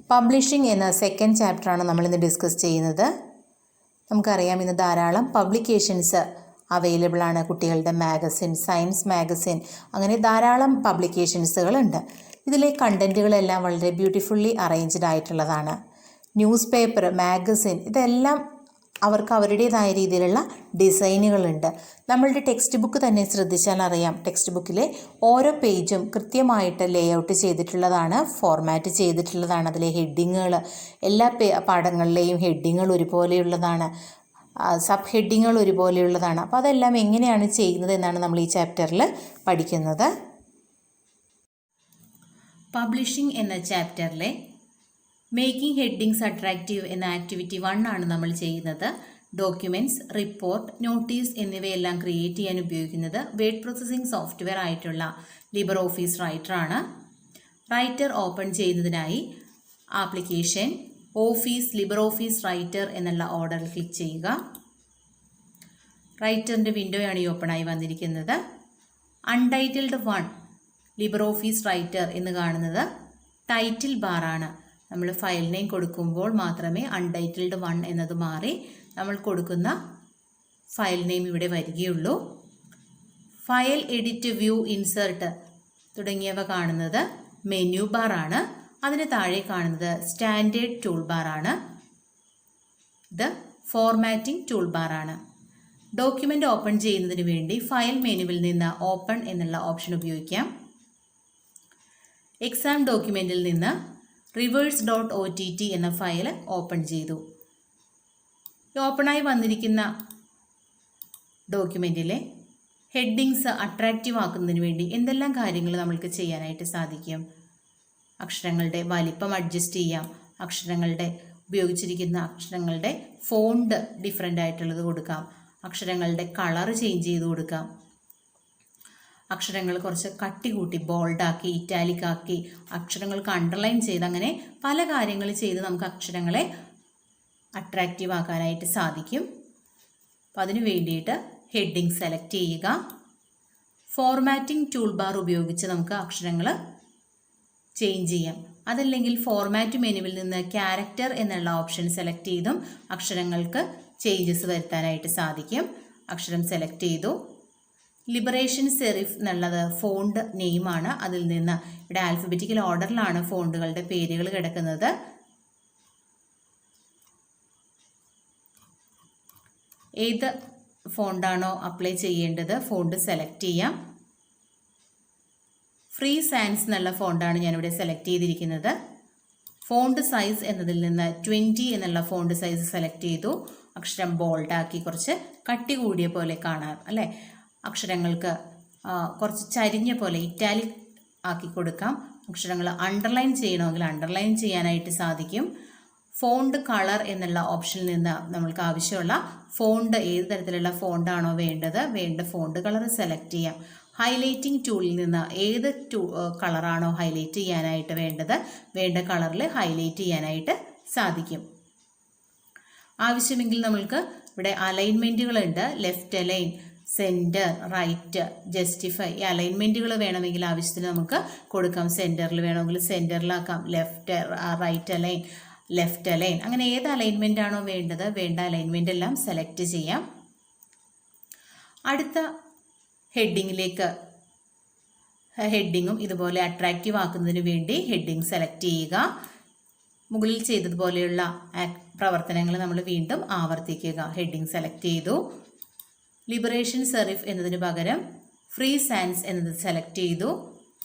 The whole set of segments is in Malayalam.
പബ്ലിഷിംഗ് എന്ന സെക്കൻഡ് ചാപ്റ്ററാണ് നമ്മളിന്ന് ഡിസ്കസ് ചെയ്യുന്നത്. നമുക്കറിയാം, ഇന്ന് ധാരാളം പബ്ലിക്കേഷൻസ് അവൈലബിൾ ആണ്. കുട്ടികളുടെ മാഗസിൻ, സയൻസ് മാഗസിൻ, അങ്ങനെ ധാരാളം പബ്ലിക്കേഷൻസുകളുണ്ട്. ഇതിലെ കണ്ടൻറ്റുകളെല്ലാം വളരെ ബ്യൂട്ടിഫുള്ളി അറേഞ്ച്ഡ് ആയിട്ടുള്ളതാണ്. ന്യൂസ് പേപ്പർ, മാഗസിൻ, ഇതെല്ലാം അവർക്ക് അവരുടേതായ രീതിയിലുള്ള ഡിസൈനുകളുണ്ട്. നമ്മളുടെ ടെക്സ്റ്റ് ബുക്ക് തന്നെ ശ്രദ്ധിച്ചാൽ അറിയാം, ടെക്സ്റ്റ് ബുക്കിലെ ഓരോ പേജും കൃത്യമായിട്ട് ലേ ഔട്ട് ചെയ്തിട്ടുള്ളതാണ്, ഫോർമാറ്റ് ചെയ്തിട്ടുള്ളതാണ്. അതിലെ ഹെഡിങ്ങുകൾ, എല്ലാ പാഠങ്ങളിലെയും ഹെഡിങ്ങുകൾ ഒരുപോലെയുള്ളതാണ്, സബ് ഹെഡിങ്ങുകൾ ഒരുപോലെയുള്ളതാണ്. അപ്പോൾ അതെല്ലാം എങ്ങനെയാണ് ചെയ്യുന്നത് എന്നാണ് നമ്മൾ ഈ ചാപ്റ്ററിൽ പഠിക്കുന്നത്. പബ്ലിഷിംഗ് എന്ന ചാപ്റ്ററിലെ മേക്കിംഗ് ഹെഡിങ്സ് അട്രാക്റ്റീവ് എന്ന ആക്ടിവിറ്റി 1 ആണ് നമ്മൾ ചെയ്യുന്നത്. ഡോക്യുമെൻറ്റ്സ്, റിപ്പോർട്ട്, നോട്ടീസ് എന്നിവയെല്ലാം ക്രിയേറ്റ് ചെയ്യാൻ ഉപയോഗിക്കുന്നത് വേർഡ് പ്രോസസ്സിംഗ് സോഫ്റ്റ്വെയർ ആയിട്ടുള്ള ലിബർ ഓഫീസ് റൈറ്റർ ആണ്. റൈറ്റർ ഓപ്പൺ ചെയ്യുന്നതിനായി application, office, Libre Office writer എന്നുള്ള ഓർഡറിൽ ക്ലിക്ക് ചെയ്യുക. റൈറ്ററിൻ്റെ വിൻഡോയാണ് ഈ ഓപ്പണായി വന്നിരിക്കുന്നത്. അൺടൈറ്റിൽഡ് 1 ലിബർ ഓഫീസ് റൈറ്റർ എന്ന് കാണുന്നത് ടൈറ്റിൽ ബാറാണ്. നമ്മൾ ഫയൽ നെയിം കൊടുക്കുമ്പോൾ മാത്രമേ അൺടൈറ്റിൽഡ് 1 എന്നത് മാറി നമ്മൾ കൊടുക്കുന്ന ഫയൽ നെയിം ഇവിടെ വരികയുള്ളൂ. ഫയൽ, എഡിറ്റ്, വ്യൂ, ഇൻസേർട്ട് തുടങ്ങിയവ കാണുന്നത് മെനു ബാറാണ്. അതിന് താഴെ കാണുന്നത് സ്റ്റാൻഡേർഡ് ടൂൾ ബാറാണ്. ഇത് ഫോർമാറ്റിംഗ് ടൂൾ ബാറാണ്. ഡോക്യുമെൻ്റ് ഓപ്പൺ ചെയ്യുന്നതിന് വേണ്ടി ഫയൽ മെനുവിൽ നിന്ന് ഓപ്പൺ എന്നുള്ള ഓപ്ഷൻ ഉപയോഗിക്കാം. എക്സാം ഡോക്യുമെൻറ്റിൽ നിന്ന് reverse.ott എന്ന ഫയൽ ഓപ്പൺ ചെയ്തു. ഓപ്പണായി വന്നിരിക്കുന്ന ഡോക്യുമെൻറ്റിലെ ഹെഡിങ്സ് അട്രാക്റ്റീവ് ആക്കുന്നതിന് വേണ്ടി എന്തെല്ലാം കാര്യങ്ങൾ നമ്മൾക്ക് ചെയ്യാനായിട്ട് സാധിക്കും? അക്ഷരങ്ങളുടെ വലിപ്പം അഡ്ജസ്റ്റ് ചെയ്യാം, അക്ഷരങ്ങളുടെ ഉപയോഗിച്ചിരിക്കുന്ന അക്ഷരങ്ങളുടെ ഫോണ്ട് ഡിഫറെൻ്റ് ആയിട്ടുള്ളത് കൊടുക്കാം, അക്ഷരങ്ങളുടെ കളർ ചേഞ്ച് ചെയ്ത് കൊടുക്കാം, അക്ഷരങ്ങൾ കുറച്ച് കട്ടി കൂട്ടി ബോൾഡാക്കി, ഇറ്റാലിക് ആക്കി, അക്ഷരങ്ങൾക്ക് അണ്ടർലൈൻ ചെയ്ത്, അങ്ങനെ പല കാര്യങ്ങൾ ചെയ്ത് നമുക്ക് അക്ഷരങ്ങളെ അട്രാക്റ്റീവ് ആക്കാനായിട്ട് സാധിക്കും. അപ്പം അതിന് വേണ്ടിയിട്ട് ഹെഡിങ് സെലക്ട് ചെയ്യുക. ഫോർമാറ്റിംഗ് ടൂൾ ബാർ ഉപയോഗിച്ച് നമുക്ക് അക്ഷരങ്ങൾ ചേഞ്ച് ചെയ്യാം. അതല്ലെങ്കിൽ ഫോർമാറ്റ് മെനുവിൽ നിന്ന് ക്യാരക്ടർ എന്നുള്ള ഓപ്ഷൻ സെലക്ട് ചെയ്തും അക്ഷരങ്ങൾക്ക് ചേഞ്ചസ് വരുത്താനായിട്ട് സാധിക്കും. അക്ഷരം സെലക്ട് ചെയ്തു. ലിബറേഷൻ സെറിഫ് എന്നുള്ളത് ഫോണ്ട് നെയിമാണ്. അതിൽ നിന്ന് ഇവിടെ ആൽഫബറ്റിക്കൽ ഓർഡറിലാണ് ഫോണ്ടുകളുടെ പേരുകൾ കിടക്കുന്നത്. ഏത് ഫോണ്ടാണോ അപ്ലൈ ചെയ്യേണ്ടത് ഫോണ്ട് സെലക്ട് ചെയ്യാം. ഫ്രീ സാൻസ് എന്നുള്ള ഫോണ്ടാണ് ഞാനിവിടെ സെലക്ട് ചെയ്തിരിക്കുന്നത്. ഫോണ്ട് സൈസ് എന്നതിൽ നിന്ന് 20 എന്നുള്ള ഫോണ്ട് സൈസ് സെലക്ട് ചെയ്തു. അക്ഷരം ബോൾഡാക്കി കുറച്ച് കട്ടി കൂടിയ പോലെ കാണാം അല്ലേ. അക്ഷരങ്ങൾക്ക് കുറച്ച് ചരിഞ്ഞ പോലെ ഇറ്റാലിക് ആക്കി കൊടുക്കാം. അക്ഷരങ്ങൾ അണ്ടർലൈൻ ചെയ്യണമെങ്കിൽ അണ്ടർലൈൻ ചെയ്യാനായിട്ട് സാധിക്കും. ഫോണ്ട് കളർ എന്നുള്ള ഓപ്ഷനിൽ നിന്ന് നമ്മൾക്ക് ആവശ്യമുള്ള ഫോണ്ട്, ഏത് തരത്തിലുള്ള ഫോണ്ടാണോ വേണ്ട ഫോണ്ട് കളർ സെലക്ട് ചെയ്യാം. ഹൈലൈറ്റിംഗ് ടൂളിൽ നിന്ന് ഏത് കളറാണോ ഹൈലൈറ്റ് ചെയ്യാനായിട്ട് വേണ്ട കളറിൽ ഹൈലൈറ്റ് ചെയ്യാനായിട്ട് സാധിക്കും. ആവശ്യമെങ്കിൽ നമ്മൾക്ക് ഇവിടെ അലൈൻമെൻറ്റുകളുണ്ട്. Left align, centre, right, justify. ഈ അലൈൻമെൻറ്റുകൾ വേണമെങ്കിൽ ആവശ്യത്തിന് നമുക്ക് കൊടുക്കാം. സെൻറ്ററിൽ വേണമെങ്കിൽ സെൻറ്ററിലാക്കാം, റൈറ്റ് അലൈൻ, ലെഫ്റ്റ് അലൈൻ, അങ്ങനെ ഏത് അലൈൻമെൻ്റ് ആണോ വേണ്ട അലൈൻമെൻ്റ് എല്ലാം സെലക്ട് ചെയ്യാം. അടുത്ത ഹെഡിങ്ങിലേക്ക് ഹെഡിങ്ങും ഇതുപോലെ അട്രാക്റ്റീവ് ആക്കുന്നതിന് വേണ്ടി ഹെഡിങ് സെലക്ട് ചെയ്യുക. മുകളിൽ ചെയ്തതുപോലെയുള്ള പ്രവർത്തനങ്ങൾ നമ്മൾ വീണ്ടും ആവർത്തിക്കുക. ഹെഡിങ് സെലക്ട് ചെയ്തു. ലിബറേഷൻ സെറിഫ് എന്നതിന് പകരം ഫ്രീ സാൻസ് എന്നത് സെലക്ട് ചെയ്തു.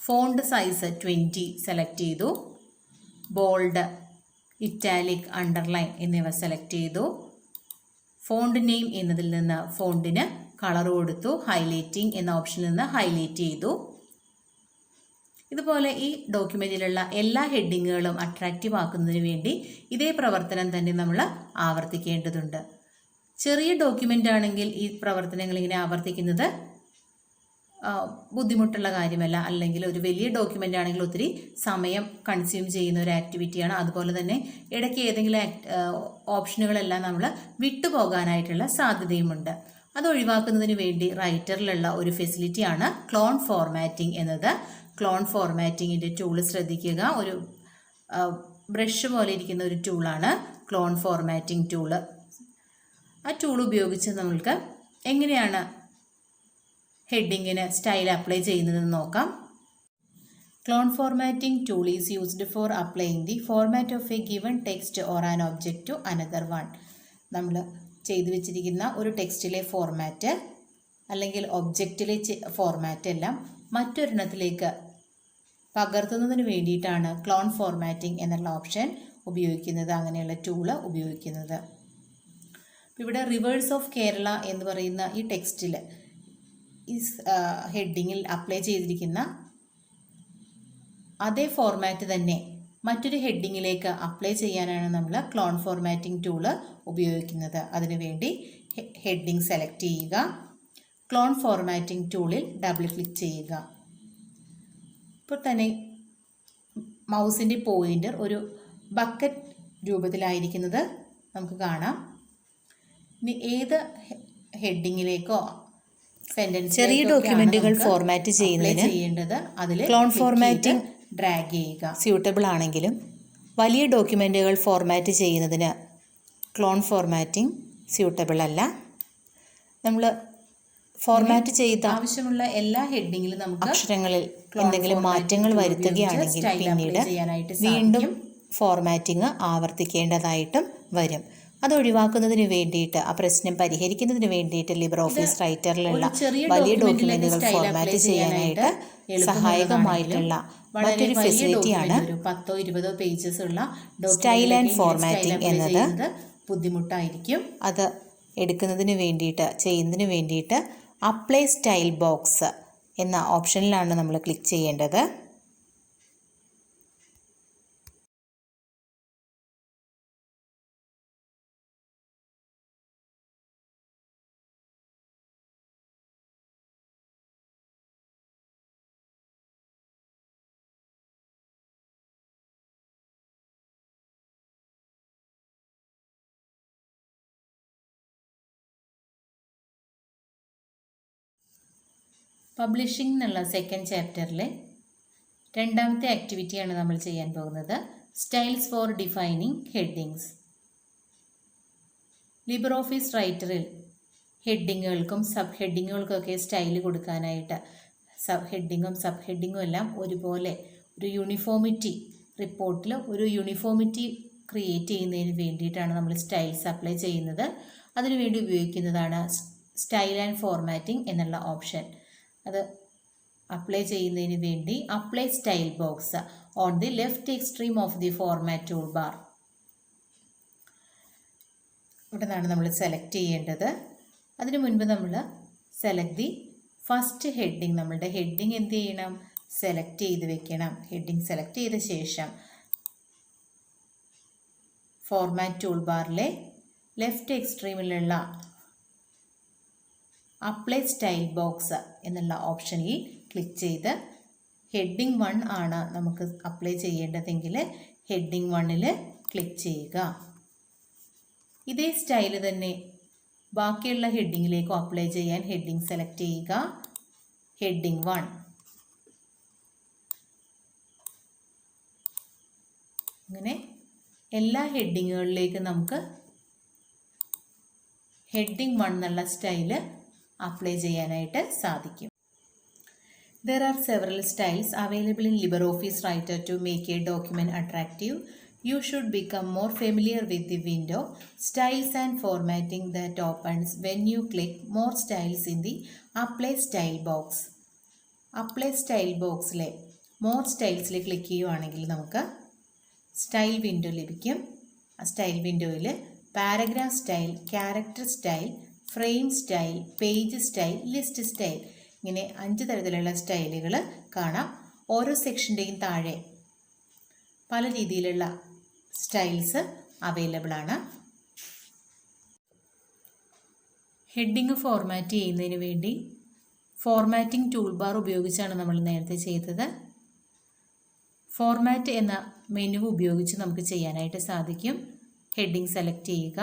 ഫോണ്ട് സൈസ് 20 സെലക്ട് ചെയ്തു. ബോൾഡ്, ഇറ്റാലിക്, അണ്ടർലൈൻ എന്നിവ സെലക്ട് ചെയ്തു. ഫോണ്ട് നെയിം എന്നതിൽ നിന്ന് ഫോണ്ടിന് കളർ കൊടുത്തു. ഹൈലൈറ്റിംഗ് എന്ന ഓപ്ഷനിൽ നിന്ന് ഹൈലൈറ്റ് ചെയ്തു. ഇതുപോലെ ഈ ഡോക്യുമെൻറ്റിലുള്ള എല്ലാ ഹെഡിങ്ങുകളും അട്രാക്റ്റീവ് ആക്കുന്നതിന് വേണ്ടി ഇതേ പ്രവർത്തനം തന്നെ നമ്മൾ ആവർത്തിക്കേണ്ടതുണ്ട്. ചെറിയ ഡോക്യുമെൻ്റ് ആണെങ്കിൽ ഈ പ്രവർത്തനങ്ങൾ ഇങ്ങനെ ആവർത്തിക്കുന്നത് ബുദ്ധിമുട്ടുള്ള കാര്യമല്ല. അല്ലെങ്കിൽ ഒരു വലിയ ഡോക്യുമെൻ്റ് ആണെങ്കിൽ ഒത്തിരി സമയം കൺസ്യൂം ചെയ്യുന്ന ഒരു ആക്ടിവിറ്റിയാണ്. അതുപോലെ തന്നെ ഇടയ്ക്ക് ഏതെങ്കിലും ഓപ്ഷനുകളെല്ലാം നമ്മൾ വിട്ടുപോകാനായിട്ടുള്ള സാധ്യതയുമുണ്ട്. അത് ഒഴിവാക്കുന്നതിന് വേണ്ടി റൈറ്ററിലുള്ള ഒരു ഫെസിലിറ്റിയാണ് ക്ലോൺ ഫോർമാറ്റിംഗ് എന്നത്. ക്ലോൺ ഫോർമാറ്റിങ്ങിൻ്റെ ടൂൾ ശ്രദ്ധിക്കുക. ഒരു ബ്രഷ് പോലെ ഇരിക്കുന്ന ഒരു ടൂളാണ് ക്ലോൺ ഫോർമാറ്റിംഗ് ടൂള്. ആ ടൂൾ ഉപയോഗിച്ച് നമ്മൾക്ക് എങ്ങനെയാണ് ഹെഡിങ്ങിന് സ്റ്റൈൽ അപ്ലൈ ചെയ്യുന്നതെന്ന് നോക്കാം. Clone formatting tool is used for applying the format of a given text or an object to another one. നമ്മൾ ചെയ്തു വെച്ചിരിക്കുന്ന ഒരു ടെക്സ്റ്റിലെ ഫോർമാറ്റ് അല്ലെങ്കിൽ ഒബ്ജക്റ്റിലെ ഫോർമാറ്റ് എല്ലാം മറ്റൊരെണ്ണത്തിലേക്ക് പകർത്തുന്നതിന് വേണ്ടിയിട്ടാണ് ക്ലോൺ ഫോർമാറ്റിംഗ് എന്നുള്ള ഓപ്ഷൻ ഉപയോഗിക്കുന്നത്, അങ്ങനെയുള്ള ടൂള് ഉപയോഗിക്കുന്നത്. ഇവിടെ റിവേഴ്സ് ഓഫ് കേരള എന്ന് പറയുന്ന ഈ ടെക്സ്റ്റിൽ ഈ ഹെഡിങ്ങിൽ അപ്ലൈ ചെയ്തിരിക്കുന്ന അതേ ഫോർമാറ്റ് തന്നെ മറ്റൊരു ഹെഡിങ്ങിലേക്ക് അപ്ലൈ ചെയ്യാനാണ് നമ്മൾ ക്ലോൺ ഫോർമാറ്റിംഗ് ടൂള് ഉപയോഗിക്കുന്നത്. അതിനുവേണ്ടി ഹെഡിങ് സെലക്ട് ചെയ്യുക, ക്ലോൺ ഫോർമാറ്റിംഗ് ടൂളിൽ ഡബിൾ ക്ലിക്ക് ചെയ്യുക. ഇപ്പോൾ തന്നെ മൗസിൻ്റെ പോയിൻ്റർ ഒരു ബക്കറ്റ് രൂപത്തിലായിരിക്കുന്നത് നമുക്ക് കാണാം. ഇനി ഏത് ഹെഡിങ്ങിലേക്കോ സെൻറ്റൻസ് ചെറിയ ഡോക്യുമെൻറ്റുകൾ ഫോർമാറ്റ് ചെയ്യേണ്ടത് അതിൽ ക്ലോൺ ഫോർമാറ്റിംഗ് ഡ്രാഗ് ചെയ്യുക. സ്യൂട്ടബിൾ ആണെങ്കിലും വലിയ ഡോക്യുമെൻറ്റുകൾ ഫോർമാറ്റ് ചെയ്യുന്നതിന് ക്ലോൺ ഫോർമാറ്റിംഗ് സ്യൂട്ടബിൾ അല്ല. നമ്മൾ ഫോർമാറ്റ് ചെയ്ത ആവശ്യമുള്ള എല്ലാ ഹെഡിങ്ങിലും നമുക്ക് അക്ഷരങ്ങളിൽ എന്തെങ്കിലും മാറ്റങ്ങൾ വരുത്തുകയാണെങ്കിൽ പിന്നീട് വീണ്ടും ഫോർമാറ്റിംഗ് ആവർത്തിക്കേണ്ടതായിട്ടും വരും. അത് ഒഴിവാക്കുന്നതിന് വേണ്ടിയിട്ട്, ആ പ്രശ്നം പരിഹരിക്കുന്നതിന് വേണ്ടിയിട്ട് ലിബ്രെ ഓഫീസ് റൈറ്ററിലുള്ള വലിയ ഡോക്യുമെൻറ്റുകൾ ഫോർമാറ്റ് ചെയ്യാനായിട്ട് സഹായകമായിട്ടുള്ള മറ്റൊരു ഫെസിലിറ്റിയാണ് 10-20 പേജസ് ഉള്ള സ്റ്റൈൽ ആൻഡ് ഫോർമാറ്റിംഗ് എന്നത്. ബുദ്ധിമുട്ടായിരിക്കും. അത് എടുക്കുന്നതിന് വേണ്ടിയിട്ട്, ചെയ്യുന്നതിന് വേണ്ടിയിട്ട് അപ്ലൈ സ്റ്റൈൽ ബോക്സ് എന്ന ഓപ്ഷനിലാണ് നമ്മൾ ക്ലിക്ക് ചെയ്യേണ്ടത്. പബ്ലിഷിംഗ് എന്നുള്ള സെക്കൻഡ് ചാപ്റ്ററിലെ രണ്ടാമത്തെ ആക്ടിവിറ്റിയാണ് നമ്മൾ ചെയ്യാൻ പോകുന്നത്. Styles for defining headings. LibreOffice റൈറ്ററിൽ ഹെഡിങ്ങുകൾക്കും സബ് ഹെഡിങ്ങുകൾക്കൊക്കെ സ്റ്റൈൽ കൊടുക്കാനായിട്ട് ഹെഡിങ്ങും സബ് ഹെഡിങ്ങും എല്ലാം ഒരുപോലെ ഒരു യൂണിഫോമിറ്റി റിപ്പോർട്ടിൽ ഒരു യൂണിഫോമിറ്റി ക്രിയേറ്റ് ചെയ്യുന്നതിന് വേണ്ടിയിട്ടാണ് നമ്മൾ സ്റ്റൈൽസ് അപ്ലൈ ചെയ്യുന്നത്. അതിനുവേണ്ടി ഉപയോഗിക്കുന്നതാണ് സ്റ്റൈൽ ആൻഡ് ഫോർമാറ്റിംഗ് എന്നുള്ള ഓപ്ഷൻ. അത് അപ്ലൈ ചെയ്യുന്നതിന് വേണ്ടി apply style box on the left extreme of the format tool bar, ഇവിടെ നിന്നാണ് നമ്മൾ സെലക്ട് ചെയ്യേണ്ടത്. അതിനു മുൻപ് നമ്മൾ സെലക്ട് ദി ഫസ്റ്റ് ഹെഡിങ്. നമ്മളുടെ ഹെഡിങ് എന്ത് ചെയ്യണം? സെലക്ട് ചെയ്ത് വെക്കണം. ഹെഡിങ് സെലക്ട് ചെയ്ത ശേഷം ഫോർമാറ്റ് ടൂൾ ബാറിലെ ലെഫ്റ്റ് എക്സ്ട്രീമിലുള്ള അപ്ലൈ സ്റ്റൈൽ ബോക്സ് എന്നുള്ള ഓപ്ഷനിൽ ക്ലിക്ക് ചെയ്ത് ഹെഡിങ് 1 ആണ് നമുക്ക് അപ്ലൈ ചെയ്യേണ്ടതെങ്കിൽ ഹെഡിങ് 1ൽ ക്ലിക്ക് ചെയ്യുക. ഇതേ സ്റ്റൈൽ തന്നെ ബാക്കിയുള്ള ഹെഡിങ്ങിലേക്കും അപ്ലൈ ചെയ്യാൻ ഹെഡിങ് സെലക്ട് ചെയ്യുക. ഹെഡിങ് 1. അങ്ങനെ എല്ലാ ഹെഡിങ്ങുകളിലേക്കും നമുക്ക് ഹെഡിങ് 1 എന്നുള്ള സ്റ്റൈല് അപ്ലൈ ചെയ്യാനായിട്ട് സാധിക്കും. There are several styles available in LibreOffice Writer to make a document attractive. You should become more familiar with the window Styles and Formatting that opens when you click More Styles in the Apply Style box. Apply Style boxലെ More Stylesൽ ക്ലിക്ക് ചെയ്യുകയാണെങ്കിൽ നമുക്ക് സ്റ്റൈൽ വിൻഡോ ലഭിക്കും. ആ സ്റ്റൈൽ വിൻഡോയിൽ paragraph style, character style, frame style, page style, list style, ഇങ്ങനെ 5 തരത്തിലുള്ള സ്റ്റൈലുകൾ കാണാം. ഓരോ സെക്ഷൻ്റെയും താഴെ പല രീതിയിലുള്ള സ്റ്റൈൽസ് അവൈലബിൾ ആണ്. ഹെഡിങ് ഫോർമാറ്റ് ചെയ്യുന്നതിന് വേണ്ടി ഫോർമാറ്റിംഗ് ടൂൾ ബാർ ഉപയോഗിച്ചാണ് നമ്മൾ നേരത്തെ ചെയ്തത്. ഫോർമാറ്റ് എന്ന മെനു ഉപയോഗിച്ച് നമുക്ക് ചെയ്യാനായിട്ട് സാധിക്കും. ഹെഡിങ് സെലക്ട് ചെയ്യുക.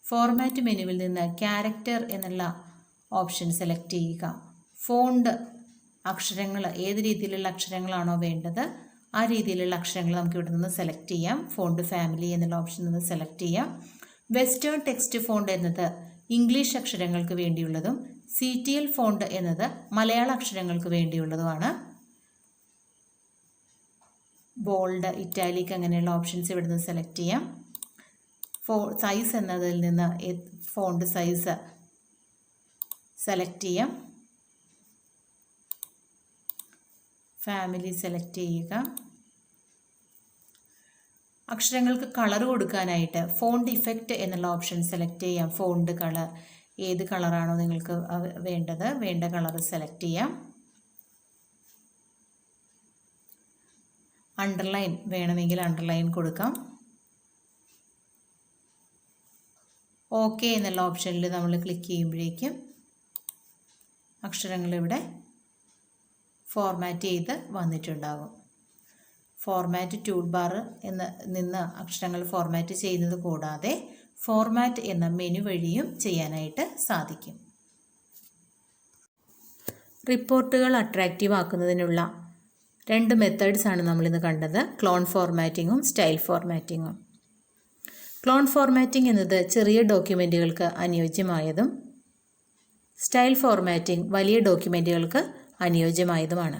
ഫോർമാറ്റ് മെനുവിൽ നിന്ന് ക്യാരക്ടർ എന്നുള്ള ഓപ്ഷൻ സെലക്ട് ചെയ്യുക. ഫോണ്ട്, അക്ഷരങ്ങൾ, ഏത് രീതിയിലുള്ള അക്ഷരങ്ങളാണോ വേണ്ടത് ആ രീതിയിലുള്ള അക്ഷരങ്ങൾ നമുക്ക് ഇവിടെ നിന്ന് സെലക്ട് ചെയ്യാം. ഫോണ്ട് ഫാമിലി എന്നുള്ള ഓപ്ഷനിൽ നിന്ന് സെലക്ട് ചെയ്യാം. വെസ്റ്റേൺ ടെക്സ്റ്റ് ഫോണ്ട് എന്നത് ഇംഗ്ലീഷ് അക്ഷരങ്ങൾക്ക് വേണ്ടിയുള്ളതും CTL ഫോണ്ട് എന്നത് മലയാള അക്ഷരങ്ങൾക്ക് വേണ്ടിയുള്ളതുമാണ്. ബോൾഡ്, ഇറ്റാലിക് അങ്ങനെയുള്ള ഓപ്ഷൻസ് ഇവിടെ നിന്ന് സെലക്ട് ചെയ്യാം. സൈസ് എന്നതിൽ നിന്ന് ഫോണ്ട് സൈസ് സെലക്ട് ചെയ്യാം. ഫാമിലി സെലക്ട് ചെയ്യുക. അക്ഷരങ്ങൾക്ക് കളർ കൊടുക്കാനായിട്ട് ഫോണ്ട് ഇഫക്റ്റ് എന്നുള്ള ഓപ്ഷൻ സെലക്ട് ചെയ്യാം. ഫോണ്ട് കളർ ഏത് കളറാണോ നിങ്ങൾക്ക് വേണ്ടത്, വേണ്ട കളർ സെലക്ട് ചെയ്യാം. അണ്ടർലൈൻ വേണമെങ്കിൽ അണ്ടർലൈൻ കൊടുക്കാം. ഓക്കെ എന്നുള്ള ഓപ്ഷനിൽ നമ്മൾ ക്ലിക്ക് ചെയ്യുമ്പോഴേക്കും അക്ഷരങ്ങളിവിടെ ഫോർമാറ്റ് ചെയ്ത് വന്നിട്ടുണ്ടാകും. ഫോർമാറ്റ് ടൂൾ ബാർ നിന്ന് അക്ഷരങ്ങൾ ഫോർമാറ്റ് ചെയ്യുന്നത് കൂടാതെ ഫോർമാറ്റ് എന്ന മെനു വഴിയും ചെയ്യാനായിട്ട് സാധിക്കും. റിപ്പോർട്ടുകൾ അട്രാക്റ്റീവ് ആക്കുന്നതിനുള്ള 2 മെത്തേഡ്സ് ആണ് നമ്മളിന്ന് കണ്ടത്. ക്ലോൺ ഫോർമാറ്റിങ്ങും സ്റ്റൈൽ ഫോർമാറ്റിങ്ങും. ക്ലോൺ ഫോർമാറ്റിംഗ് എന്നത് ചെറിയ ഡോക്യുമെൻറ്റുകൾക്ക് അനുയോജ്യമായതും സ്റ്റൈൽ ഫോർമാറ്റിംഗ് വലിയ ഡോക്യുമെൻറ്റുകൾക്ക് അനുയോജ്യമായതുമാണ്.